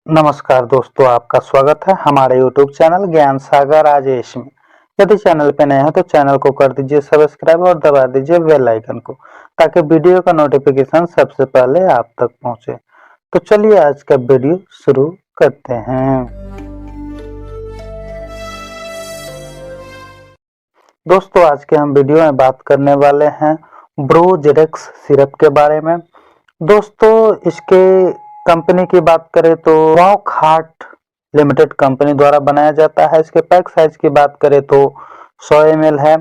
नमस्कार दोस्तों, आपका स्वागत है हमारे YouTube चैनल ज्ञान सागर राजेश में। यदि चैनल पे नए हैं तो चैनल को कर दीजिए सब्सक्राइब और दबा दीजिए बेल आइकन को, ताकि वीडियो का नोटिफिकेशन सबसे पहले आप तक पहुंचे। तो चलिए आज का वीडियो शुरू करते हैं। दोस्तों, आज के हम वीडियो में बात करने वाले हैं ब्रोजेडेक्स सिरप के बारे में। दोस्तों, इसके कंपनी की बात करें तो वॉकहार्ट लिमिटेड कंपनी द्वारा बनाया जाता है। इसके पैक साइज की बात करें तो 100 ml है।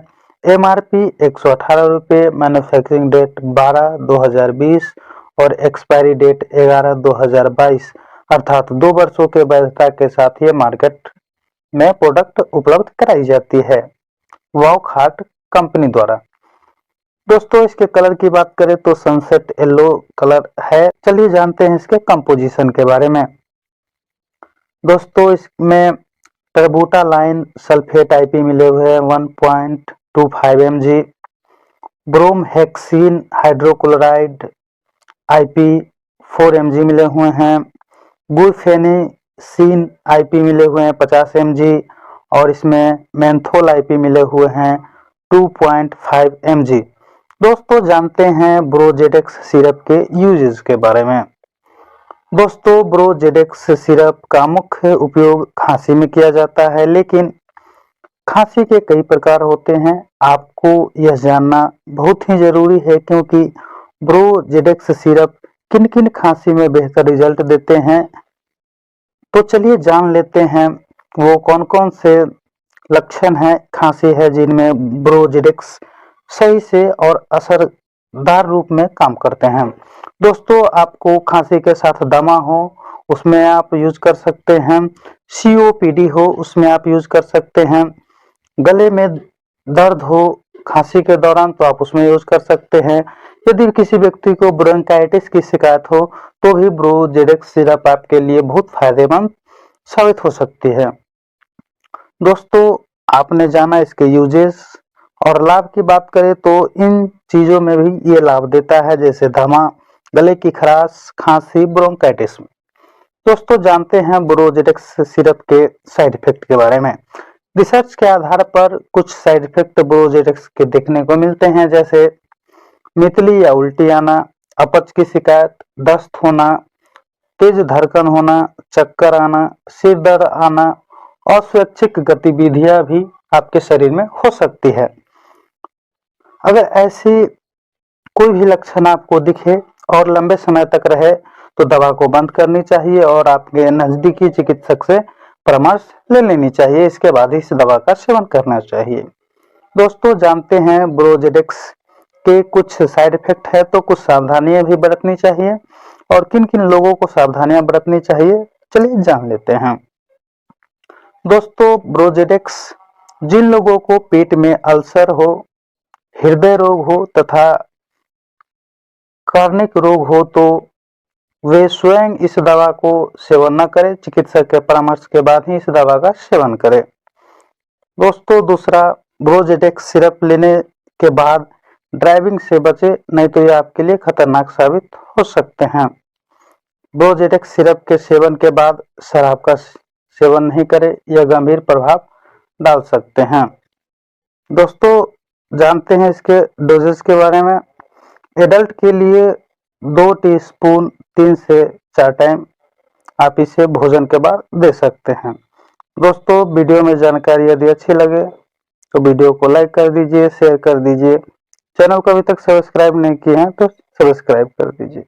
MRP 118 रुपये, मैन्युफैक्चरिंग डेट 12/2020 और एक्सपायरी डेट 11/2022, अर्थात 2 वर्षों के वैधता के साथ ये मार्केट में प्रोडक्ट उपलब्ध कराई जाती है वॉकहार्ट कंपनी द्वारा। दोस्तों, इसके कलर की बात करें तो सनसेट येलो कलर है। चलिए जानते हैं इसके कंपोजिशन के बारे में। दोस्तों, इसमें टर्बूटालाइन सल्फेट आईपी मिले हुए हैं 1.25 mg, bromhexine hydrochloride IP 4 mg मिले हुए हैं, गुइफेनेसिन आईपी मिले हुए हैं 50 mg और इसमें मेंथोल आईपी मिले हुए हैं 2.5 mg। दोस्तों, जानते हैं ब्रोजेडेक्स सिरप के यूजेस के बारे में। दोस्तों, ब्रोजेडेक्स सिरप का मुख्य उपयोग खांसी में किया जाता है, लेकिन खांसी के कई प्रकार होते हैं। आपको यह जानना बहुत ही जरूरी है, क्योंकि ब्रोजेडेक्स सिरप किन किन खांसी में बेहतर रिजल्ट देते हैं। तो चलिए जान लेते हैं वो कौन कौन से लक्षण हैं खांसी है जिनमें ब्रोजेडेक्स सही से और असरदार रूप में काम करते हैं। दोस्तों, आपको खांसी के साथ दमा हो उसमें आप यूज कर सकते हैं, COPD हो उसमें आप यूज कर सकते हैं, गले में दर्द हो खांसी के दौरान तो आप उसमें यूज कर सकते हैं। यदि किसी व्यक्ति को ब्रोंकाइटिस की शिकायत हो तो भी ब्रोजेडेक्स सिरप आपके लिए बहुत फायदेमंद साबित हो सकती है। दोस्तों, आपने जाना इसके यूजेस और लाभ की बात करें तो इन चीजों में भी ये लाभ देता है, जैसे दमा, गले की खराश, खांसी, ब्रोंकाइटिस में। दोस्तों, जानते हैं ब्रोजेडेक्स सिरप के साइड इफेक्ट के बारे में। रिसर्च के आधार पर कुछ साइड इफेक्ट ब्रोजेडेक्स के देखने को मिलते हैं, जैसे मितली या उल्टी आना, अपच की शिकायत, दस्त होना, तेज धड़कन होना, चक्कर आना, सिर दर्द आना, अस्वैच्छिक गतिविधियां भी आपके शरीर में हो सकती है। अगर ऐसी कोई भी लक्षण आपको दिखे और लंबे समय तक रहे तो दवा को बंद करनी चाहिए और आपके नजदीकी चिकित्सक से परामर्श ले लेनी चाहिए। इसके बाद इस दवा का सेवन करना चाहिए। दोस्तों, जानते हैं ब्रोजेडेक्स के कुछ साइड इफेक्ट है तो कुछ सावधानियां भी बरतनी चाहिए, और किन किन लोगों को सावधानियां बरतनी चाहिए चलिए जान लेते हैं। दोस्तों, ब्रोजेडेक्स जिन लोगों को पेट में अल्सर हो, हृदय रोग हो तथा कार्निक रोग हो तो वे स्वयं इस दवा को सेवन न करें, चिकित्सक के परामर्श के बाद ही इस दवा का सेवन करें। दोस्तों, दूसरा, ब्रोजेडेक्स सिरप लेने के बाद ड्राइविंग से बचे, नहीं तो ये आपके लिए खतरनाक साबित हो सकते हैं। ब्रोजेडेक्स सिरप के सेवन के बाद शराब का सेवन नहीं करें, यह गंभीर प्रभाव डाल सकते हैं। दोस्तों, जानते हैं इसके डोजेस के बारे में। एडल्ट के लिए 2 टीस्पून 3 से 4 टाइम आप इसे भोजन के बाद दे सकते हैं। दोस्तों, वीडियो में जानकारी यदि अच्छी लगे तो वीडियो को लाइक कर दीजिए, शेयर कर दीजिए। चैनल को अभी तक सब्सक्राइब नहीं किए हैं तो सब्सक्राइब कर दीजिए।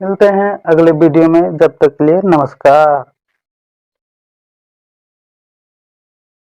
मिलते हैं अगले वीडियो में, जब तक के लिए नमस्कार।